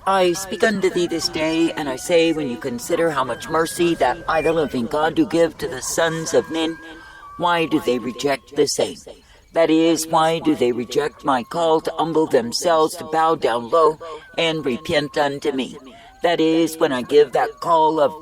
I speak unto thee this day, and I say, when you consider how much mercy that I, the living God, do give to the sons of men, why do they reject the same? That is, why do they reject my call to humble themselves, to bow down low, and repent unto me? That is, when I give that call of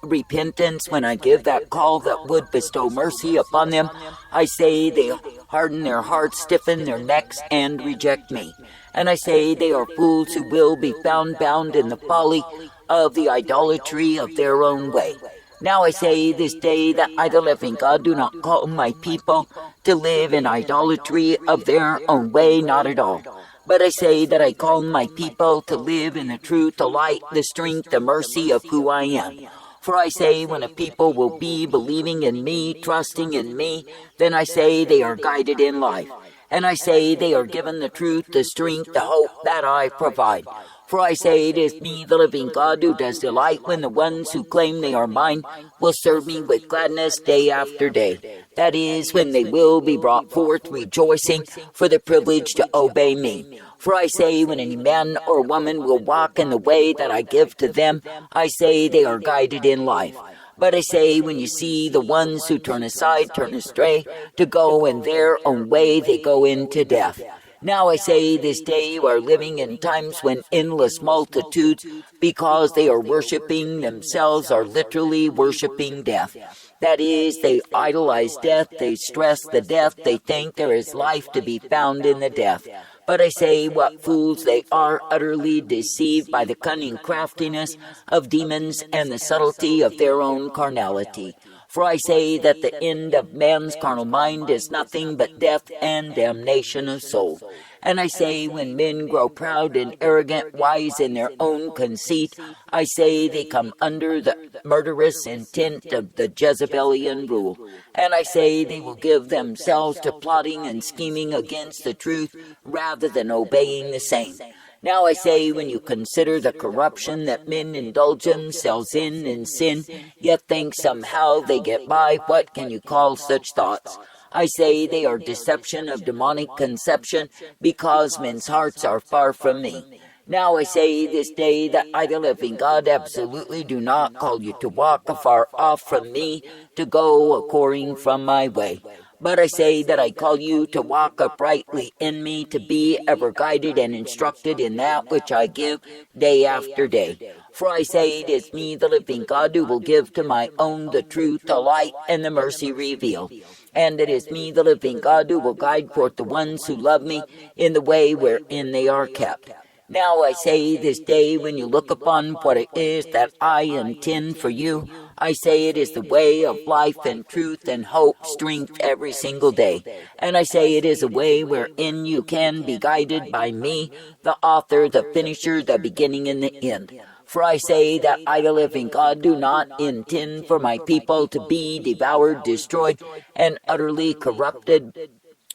repentance, when I give that call that would bestow mercy upon them, I say they harden their hearts, stiffen their necks, and reject me. And I say they are fools who will be found bound in the folly of the idolatry of their own way. Now I say this day that I, the living God, do not call my people to live in idolatry of their own way, not at all. But I say that I call my people to live in the truth, the light, the strength, the mercy of who I am. For I say, when a people will be believing in me, trusting in me, then I say they are guided in life. And I say they are given the truth, the strength, the hope that I provide. For I say it is me, the living God, who does delight when the ones who claim they are mine will serve me with gladness day after day. That is, when they will be brought forth rejoicing for the privilege to obey me. For I say, when any man or woman will walk in the way that I give to them, I say they are guided in life. But I say, when you see the ones who turn aside, turn astray, to go in their own way, they go into death. Now I say this day you are living in times when endless multitudes, because they are worshiping themselves, are literally worshiping death. That is, they idolize death, they stress the death, they think there is life to be found in the death. But I say, what fools they are, utterly deceived by the cunning craftiness of demons and the subtlety of their own carnality. For I say that the end of man's carnal mind is nothing but death and damnation of soul. And I say, when men grow proud and arrogant, wise in their own conceit, I say they come under the murderous intent of the Jezebelian rule. And I say they will give themselves to plotting and scheming against the truth rather than obeying the same. Now I say, when you consider the corruption that men indulge themselves in sin, yet think somehow they get by, what can you call such thoughts? I say they are deception of demonic conception, because men's hearts are far from me. Now I say this day that I, the living God, absolutely do not call you to walk afar off from me, to go a-whoring from my way. But I say that I call you to walk uprightly in me, to be ever guided and instructed in that which I give day after day. For I say it is me, the living God, who will give to my own the truth, the light, and the mercy revealed. And it is me, the living God, who will guide forth the ones who love me in the way wherein they are kept. Now I say this day, when you look upon what it is that I intend for you, I say it is the way of life and truth and hope, strength every single day. And I say it is a way wherein you can be guided by me, the author, the finisher, the beginning and the end. For I say that I, the living God, do not intend for my people to be devoured, destroyed, and utterly corrupted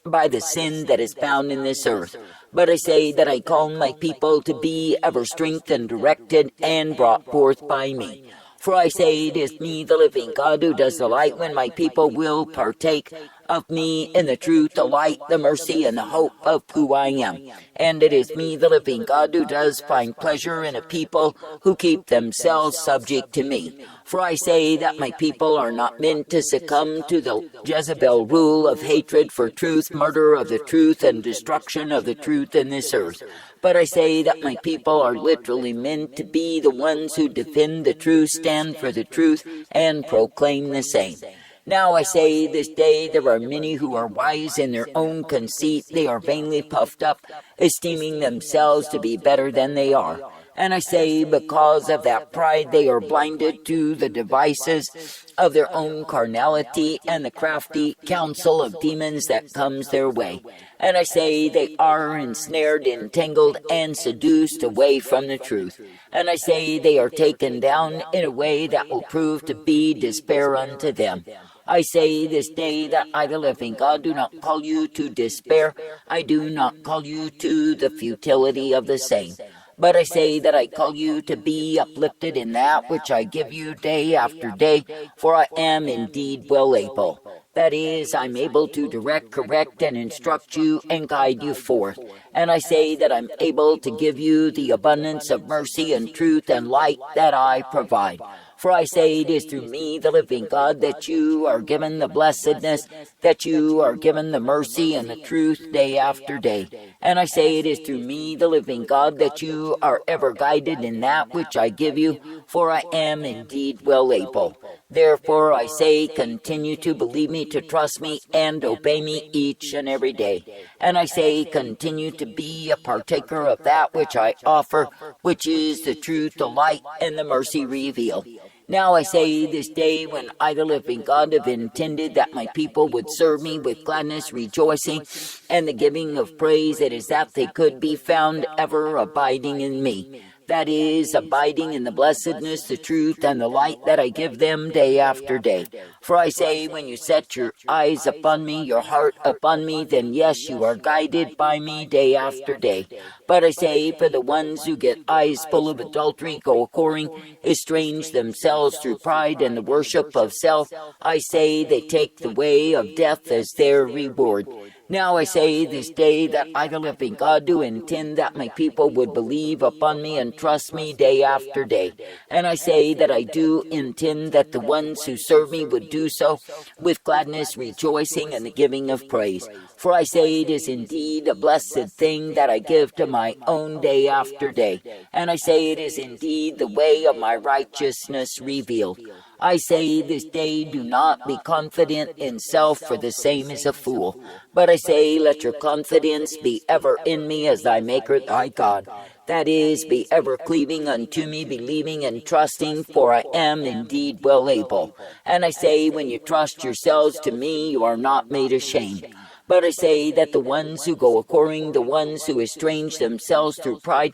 by the sin that is found in this earth. But I say that I call my people to be ever strengthened, directed, and brought forth by me. For I say it is me, the living God, who does delight when my people will partake of me in the truth, the light, the mercy, and the hope of who I am. And it is me, the living God, who does find pleasure in a people who keep themselves subject to me. For I say that my people are not meant to succumb to the Jezebel rule of hatred for truth, murder of the truth, and destruction of the truth in this earth. But I say that my people are literally meant to be the ones who defend the truth, stand for the truth, and proclaim the same. Now I say this day there are many who are wise in their own conceit. They are vainly puffed up, esteeming themselves to be better than they are. And I say, because of that pride, they are blinded to the devices of their own carnality and the crafty counsel of demons that comes their way. And I say they are ensnared, entangled, and seduced away from the truth. And I say they are taken down in a way that will prove to be despair unto them. I say this day that I, the living God, do not call you to despair. I do not call you to the futility of the same. But I say that I call you to be uplifted in that which I give you day after day, for I am indeed well able. That is, I'm able to direct, correct, and instruct you and guide you forth. And I say that I'm able to give you the abundance of mercy and truth and light that I provide. For I say it is through me, the living God, that you are given the blessedness, that you are given the mercy and the truth day after day. And I say it is through me, the living God, that you are ever guided in that which I give you, for I am indeed well able. Therefore I say, continue to believe me, to trust me, and obey me each and every day. And I say, continue to be a partaker of that which I offer, which is the truth, the light, and the mercy revealed. Now I say this day, when I, the living God, have intended that my people would serve me with gladness, rejoicing, and the giving of praise, it is that they could be found ever abiding in me. That is, abiding in the blessedness, the truth, and the light that I give them day after day. For I say, when you set your eyes upon me, your heart upon me, then yes, you are guided by me day after day. But I say, for the ones who get eyes full of adultery, go a-whoring, estrange themselves through pride and the worship of self, I say they take the way of death as their reward. Now I say this day that I, the living God, do intend that my people would believe upon me and trust me day after day. And I say that I do intend that the ones who serve me would do so with gladness, rejoicing, and the giving of praise. For I say it is indeed a blessed thing that I give to my own day after day. And I say it is indeed the way of my righteousness revealed. I say this day, do not be confident in self, for the same is a fool. But I say, let your confidence be ever in me as thy Maker, thy God. That is, be ever cleaving unto me, believing and trusting, for I am indeed well able. And I say, when you trust yourselves to me, you are not made ashamed. But I say that the ones who go a-whoring, the ones who estrange themselves through pride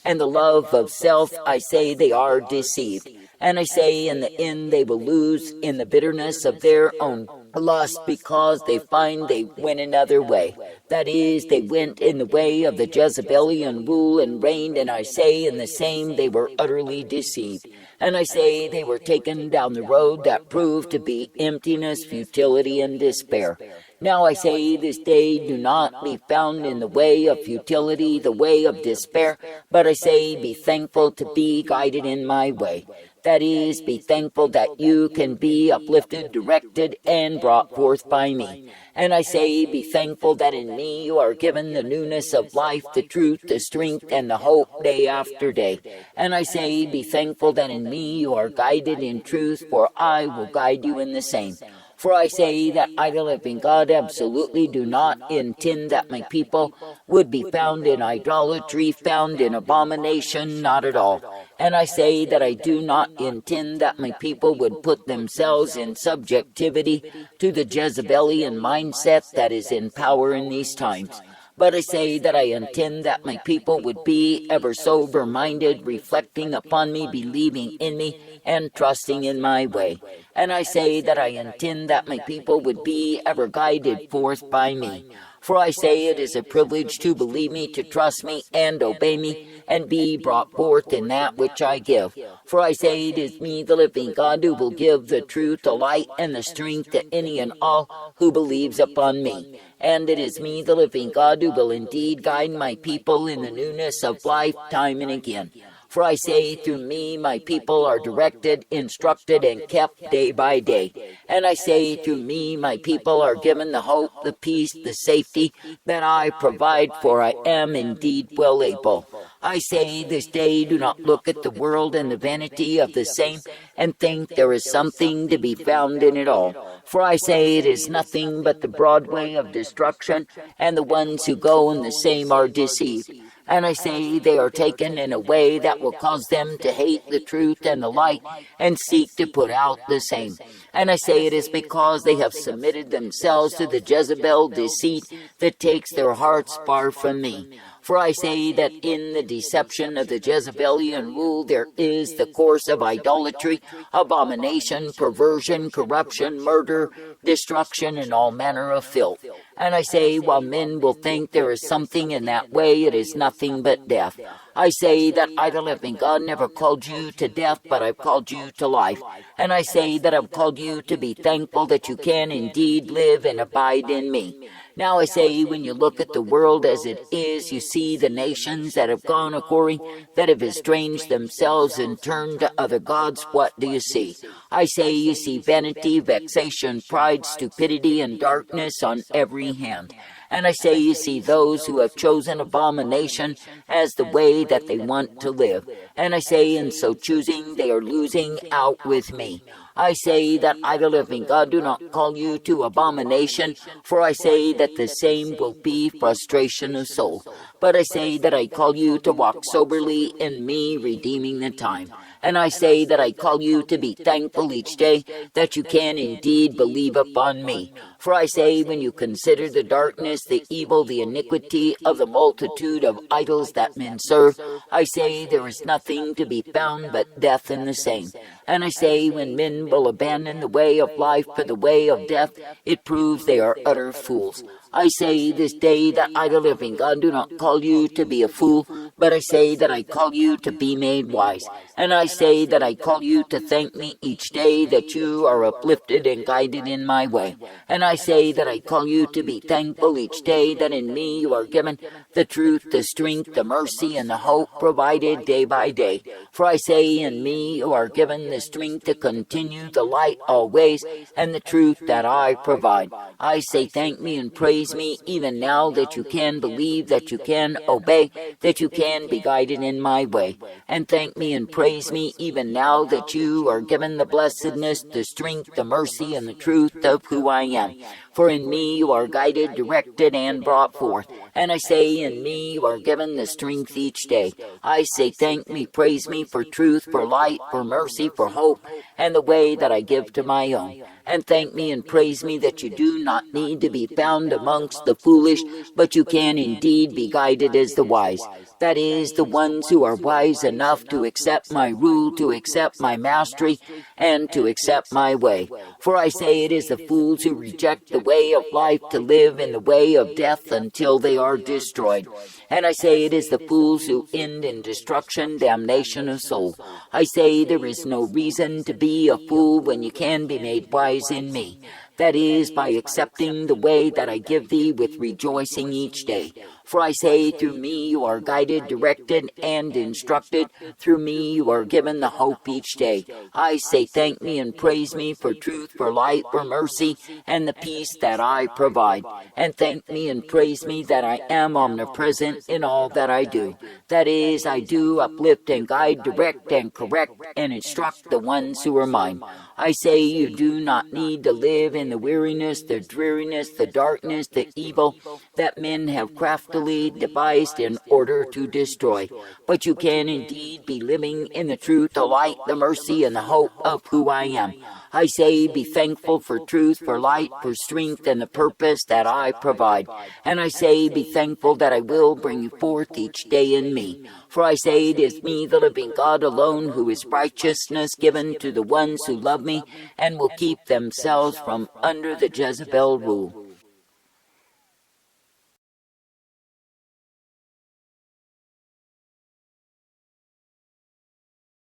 and the love of self, I say they are deceived. And I say in the end they will lose in the bitterness of their own lust, because they find they went another way. That is, they went in the way of the Jezebelian rule and reigned, and I say in the same they were utterly deceived. And I say they were taken down the road that proved to be emptiness, futility, and despair. Now I say this day, do not be found in the way of futility, the way of despair, but I say be thankful to be guided in my way. That is, be thankful that you can be uplifted, directed, and brought forth by me. And I say, be thankful that in me you are given the newness of life, the truth, the strength, and the hope day after day. And I say, be thankful that in me you are guided in truth, for I will guide you in the same. For I say that I, the living God, absolutely do not intend that my people would be found in idolatry, found in abomination, not at all. And I say that I do not intend that my people would put themselves in subjectivity to the Jezebelian mindset that is in power in these times. But I say that I intend that my people would be ever sober-minded, reflecting upon me, believing in me, and trusting in my way. And I say that I intend that my people would be ever guided forth by me. For I say it is a privilege to believe me, to trust me, and obey me, and be brought forth in that which I give. For I say it is me, the living God, who will give the truth, the light, and the strength to any and all who believes upon me. And it is me, the living God, who will indeed guide my people in the newness of life time and again. For I say, through me my people are directed, instructed, and kept day by day. And I say, through me my people are given the hope, the peace, the safety that I provide, for I am indeed well able. I say this day, do not look at the world and the vanity of the same, and think there is something to be found in it all. For I say it is nothing but the broad way of destruction, and the ones who go in the same are deceived. And I say they are taken in a way that will cause them to hate the truth and the light, and seek to put out the same. And I say it is because they have submitted themselves to the Jezebel deceit that takes their hearts far from me. For I say that in the deception of the Jezebelian rule there is the course of idolatry, abomination, perversion, corruption, murder, destruction, and all manner of filth. And I say, while men will think there is something in that way, it is nothing but death. I say that I, the living God, never called you to death, but I've called you to life. And I say that I've called you to be thankful that you can indeed live and abide in me. Now I say, when you look at the world as it is, you see the nations that have gone a-whoring, that have estranged themselves and turned to other gods. What do you see? I say you see vanity, vexation, pride, stupidity, and darkness on every hand. And I say you see those who have chosen abomination as the way that they want to live. And I say in so choosing they are losing out with me. I say that I, the living God, do not call you to abomination, for I say that the same will be frustration of soul. But I say that I call you to walk soberly in me, redeeming the time. And I say that I call you to be thankful each day that you can indeed believe upon me. For I say, when you consider the darkness, the evil, the iniquity of the multitude of idols that men serve, I say there is nothing to be found but death in the same. And I say, when men will abandon the way of life for the way of death, it proves they are utter fools. I say this day that I, the living God, do not call you to be a fool, but I say that I call you to be made wise. And I say that I call you to thank me each day that you are uplifted and guided in my way. And I say that I call you to be thankful each day that in me you are given the truth, the strength, the mercy, and the hope provided day by day. For I say in me you are given the strength to continue the light always, and the truth that I provide. I say thank me and praise me even now that you can believe, that you can obey, that you can be guided in my way. And thank me and praise me even now that you are given the blessedness, the strength, the mercy, and the truth of who I am. For in me you are guided, directed, and brought forth. And I say in me you are given the strength each day. I say thank me, praise me for truth, for light, for mercy, for hope, and the way that I give to my own. And thank me and praise me that you do not need to be found amongst the foolish, but you can indeed be guided as the wise. That is, the ones who are wise enough to accept my rule, to accept my mastery, and to accept my way. For I say it is the fools who reject the way of life to live in the way of death until they are destroyed. And I say it is the fools who end in destruction, damnation of soul. I say there is no reason to be a fool when you can be made wise in me. That is, by accepting the way that I give thee with rejoicing each day. For I say, through me you are guided, directed, and instructed. Through me you are given the hope each day. I say thank me and praise me for truth, for light, for mercy, and the peace that I provide. And thank me and praise me that I am omnipresent in all that I do. That is, I do uplift and guide, direct and correct, and instruct the ones who are mine. I say you do not need to live in the weariness, the dreariness, the darkness, the evil that men have craftily devised in order to destroy. But you can indeed be living in the truth, the light, the mercy, and the hope of who I am. I say be thankful for truth, for light, for strength, and the purpose that I provide. And I say be thankful that I will bring you forth each day in me. For I say it is me, the living God alone, who is righteousness given to the ones who love me and will keep themselves from under the Jezebel rule.